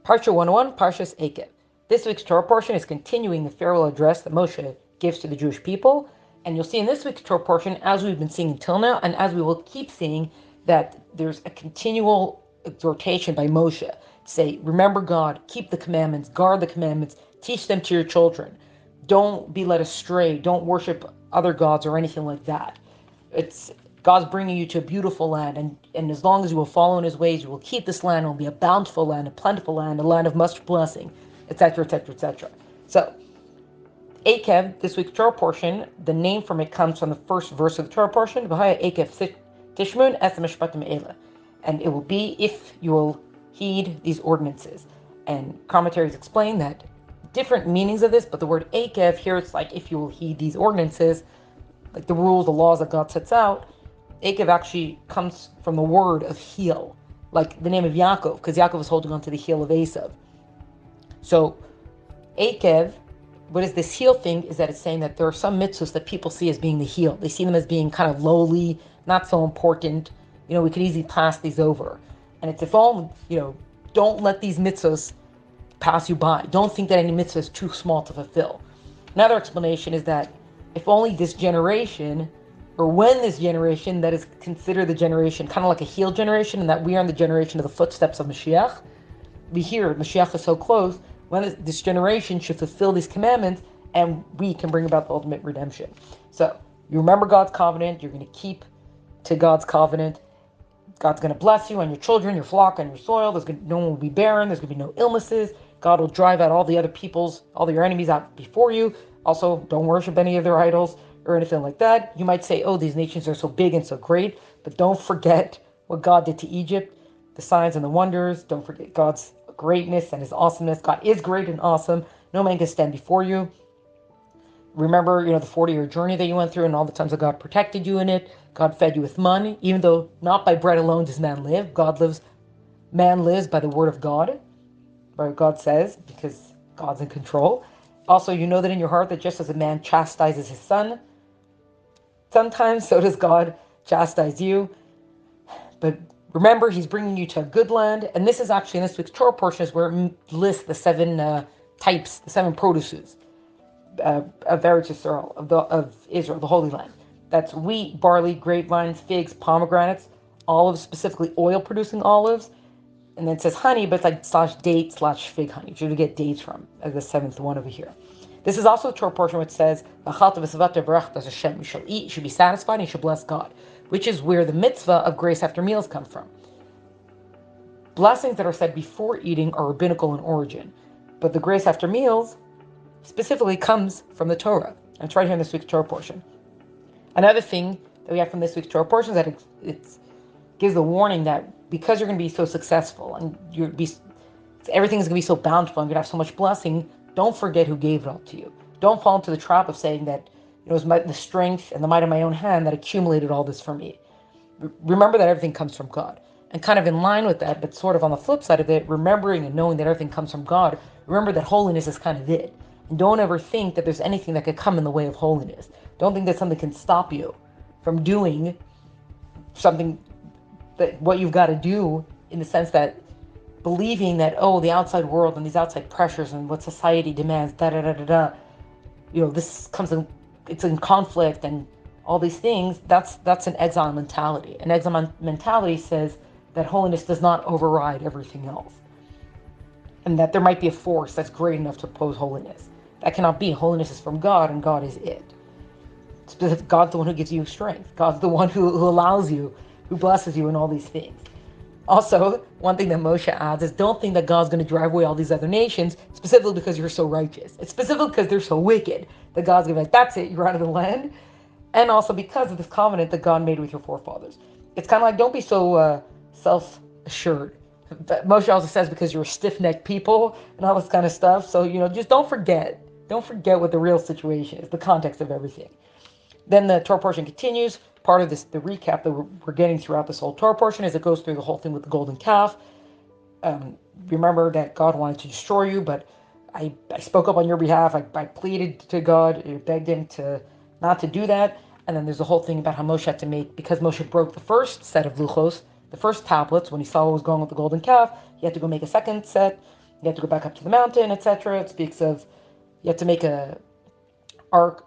Parsha 101, Parshas Eikev. This week's Torah portion is continuing the farewell address that Moshe gives to the Jewish people. And you'll see in this week's Torah portion, as we've been seeing until now, and as we will keep seeing, that there's a continual exhortation by Moshe to say, remember God, keep the commandments, guard the commandments, teach them to your children. Don't be led astray. Don't worship other gods or anything like that. God's bringing you to a beautiful land, and as long as you will follow in his ways, you will keep this land. It will be a bountiful land, a plentiful land, a land of much blessing, etc., etc., etc. So, Eikev, this week's Torah portion, the name from it comes from the first verse of the Torah portion, Eikev Tishmun es mishpatim eila, and it will be if you will heed these ordinances. And commentaries explain that different meanings of this, but the word Eikev here, it's like if you will heed these ordinances, like the rules, the laws that God sets out. Eikev actually comes from the word of heel, like the name of Yaakov, because Yaakov was holding on to the heel of Esav. So, Eikev, what is this heel thing, is that it's saying that there are some mitzvahs that people see as being the heel. They see them as being kind of lowly, not so important. We could easily pass these over. And it's if all, don't let these mitzvahs pass you by. Don't think that any mitzvah is too small to fulfill. Another explanation is that if only this generation, or when this generation that is considered the generation, kind of like a heel generation, and that we are in the generation of the footsteps of Mashiach. We hear Mashiach is so close, when this generation should fulfill these commandments, and we can bring about the ultimate redemption. So, you remember God's covenant, you're going to keep to God's covenant, God's going to bless you and your children, your flock, and your soil, no one will be barren, there's going to be no illnesses, God will drive out all the other peoples, all your enemies out before you. Also, don't worship any of their idols or anything like that. You might say, oh, these nations are so big and so great, but don't forget what God did to Egypt, the signs and the wonders. Don't forget God's greatness and his awesomeness. God is great and awesome. No man can stand before you. Remember, the 40-year journey that you went through and all the times that God protected you in it. God fed you with money, even though not by bread alone does man live. Man lives by the word of God, by what God says, because God's in control. Also, you know that in your heart that just as a man chastises his son, sometimes so does God chastise you. But remember, he's bringing you to a good land. And this is actually, in this week's Torah portion, is where it lists the 7 types, the 7 produces of Eretz Yisrael, of Israel, the Holy Land. That's wheat, barley, grapevines, figs, pomegranates, olives, specifically oil-producing olives. And then it says honey, but it's like /date/fig honey, which you get dates from, as the 7th one over here. This is also the Torah portion which says, you shall eat, you should be satisfied, and you should bless God, which is where the mitzvah of grace after meals comes from. Blessings that are said before eating are rabbinical in origin, but the grace after meals specifically comes from the Torah. And it's right here in this week's Torah portion. Another thing that we have from this week's Torah portion is that it gives the warning that because you're going to be so successful and everything is going to be so bountiful and you're going to have so much blessing, don't forget who gave it all to you. Don't fall into the trap of saying that it was the strength and the might of my own hand that accumulated all this for me. Remember that everything comes from God. And kind of in line with that, but sort of on the flip side of it, remembering and knowing that everything comes from God, remember that holiness is kind of it. And don't ever think that there's anything that could come in the way of holiness. Don't think that something can stop you from doing something, that what you've got to do, in the sense that believing that, the outside world and these outside pressures and what society demands, this comes in, it's in conflict and all these things. That's an exile mentality. An exile mentality says that holiness does not override everything else, and that there might be a force that's great enough to oppose holiness. That cannot be. Holiness is from God, and God is it. God's the one who gives you strength. God's the one who allows you, who blesses you in all these things. Also, one thing that Moshe adds is don't think that God's going to drive away all these other nations specifically because you're so righteous. It's specifically because they're so wicked that God's going to be like, that's it, you're out of the land. And also because of this covenant that God made with your forefathers. It's kind of like, don't be so self-assured. But Moshe also says because you're a stiff-necked people and all this kind of stuff. So, just don't forget. Don't forget what the real situation is, the context of everything. Then the Torah portion continues. Part of the recap that we're getting throughout this whole Torah portion is it goes through the whole thing with the golden calf. Remember that God wanted to destroy you, but I spoke up on your behalf. I pleaded to God, I begged him not to do that. And then there's the whole thing about how Moshe had to make, because Moshe broke the first set of luchos, the first tablets, when he saw what was going with the golden calf, he had to go make a second set. You have to go back up to the mountain, etc. It speaks of you have to make a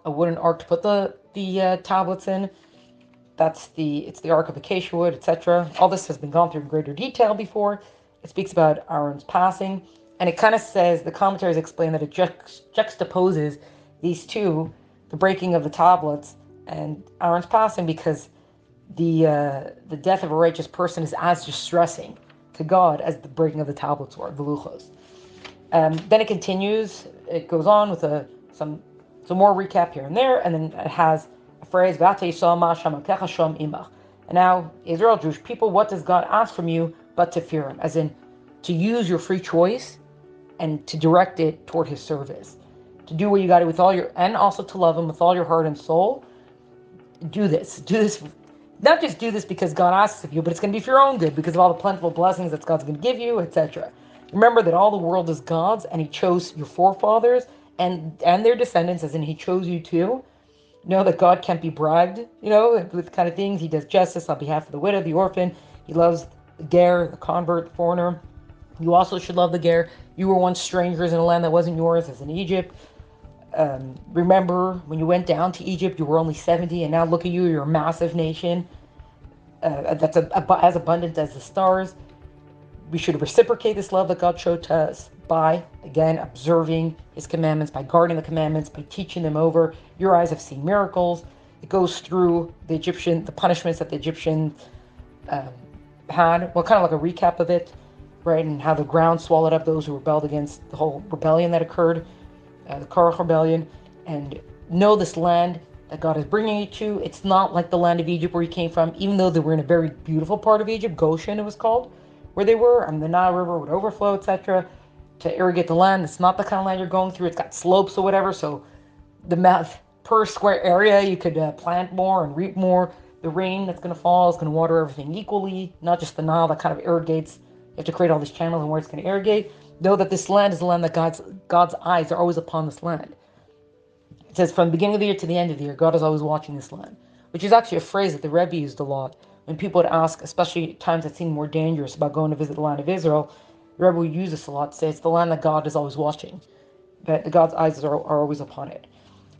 wooden ark to put the tablets in. It's the ark of acacia wood, etc. All this has been gone through in greater detail before. It speaks about Aaron's passing, and it kind of says, the commentaries explain that it juxtaposes these two, the breaking of the tablets and Aaron's passing, because the death of a righteous person is as distressing to God as the breaking of the tablets were, the luchos. Then it continues. It goes on with some more recap here and there, and then it has a phrase, and now, Israel, Jewish people, what does God ask from you but to fear him? As in, to use your free choice and to direct it toward his service. To do what you got to with all your, and also to love him with all your heart and soul. Do this. Not just do this because God asks of you, but it's going to be for your own good, because of all the plentiful blessings that God's going to give you, etc. Remember that all the world is God's, and he chose your forefathers and their descendants, as in he chose you too. Know that God can't be bragged, with kind of things. He does justice on behalf of the widow, the orphan. He loves the ger, the convert, the foreigner. You also should love the ger. You were once strangers in a land that wasn't yours, as in Egypt. Remember when you went down to Egypt, you were only 70, and now look at you, you're a massive nation that's as abundant as the stars. We should reciprocate this love that God showed to us by, again, observing his commandments, by guarding the commandments, by teaching them over. Your eyes have seen miracles. It goes through the punishments that the Egyptians had. Well, kind of like a recap of it, right? And how the ground swallowed up those who rebelled against the whole rebellion that occurred, the Korach rebellion. And know this land that God is bringing you to. It's not like the land of Egypt where you came from, even though they were in a very beautiful part of Egypt, Goshen it was called, where they were, and the Nile River would overflow, etc., to irrigate the land. It's not the kind of land you're going through. It's got slopes or whatever, so the math per square area, you could plant more and reap more. The rain that's going to fall is going to water everything equally, not just the Nile that kind of irrigates. You have to create all these channels and where it's going to irrigate. Know that this land is the land that God's eyes are always upon this land. It says from the beginning of the year to the end of the year, God is always watching this land, which is actually a phrase that the Rebbe used a lot. When people would ask, especially times that seemed more dangerous about going to visit the land of Israel, the Rebbe would use this a lot to say it's the land that God is always watching, that God's eyes are always upon it.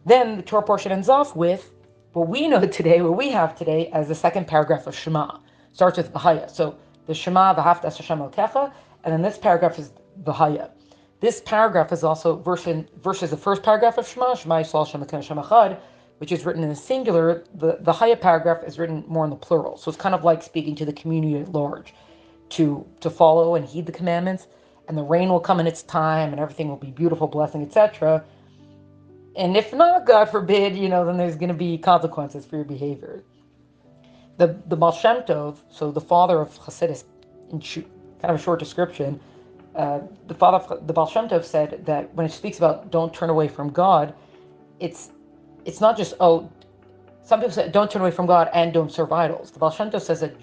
Then the Torah portion ends off with what we have today as the second paragraph of Shema. Starts with V'haya. So the Shema, V'hafta es Hashem Elokecha, and then this paragraph is V'haya. This paragraph is also versus the first paragraph of Shema, Shema Yisrael Hashem Elokeinu Hashem Echad, which is written in the singular. The Haya paragraph is written more in the plural. So it's kind of like speaking to the community at large to follow and heed the commandments, and the rain will come in its time, and everything will be beautiful, blessing, etc. And if not, God forbid, then there's going to be consequences for your behavior. The Baal Shem Tov, so the father of Chassidus, in kind of a short description, the Baal Shem Tov said that when it speaks about don't turn away from God, it's not just, some people say don't turn away from God and don't serve idols. The Baal Shem Tov says that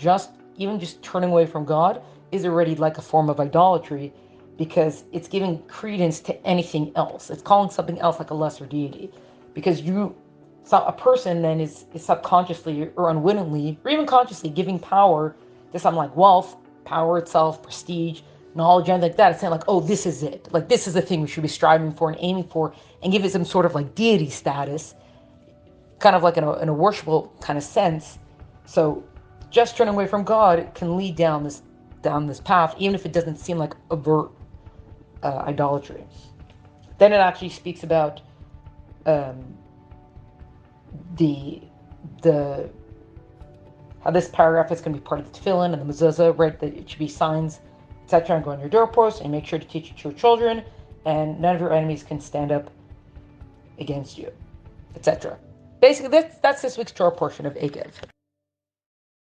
even just turning away from God is already like a form of idolatry, because it's giving credence to anything else. It's calling something else like a lesser deity, because a person then is subconsciously or unwittingly, or even consciously, giving power to something like wealth, power itself, prestige, knowledge, anything like that. It's saying like, oh, this is it. Like, this is the thing we should be striving for and aiming for, and give it some sort of like deity status, kind of like in a worshipful kind of sense. So just turning away from God can lead down this path, even if it doesn't seem like overt idolatry. Then it actually speaks about how this paragraph is going to be part of the tefillin and the mezuzah, right? That it should be signs, etc., and go on your doorpost, and make sure to teach it to your children, and none of your enemies can stand up against you, etc. Basically, that's this week's Torah portion of Eikev.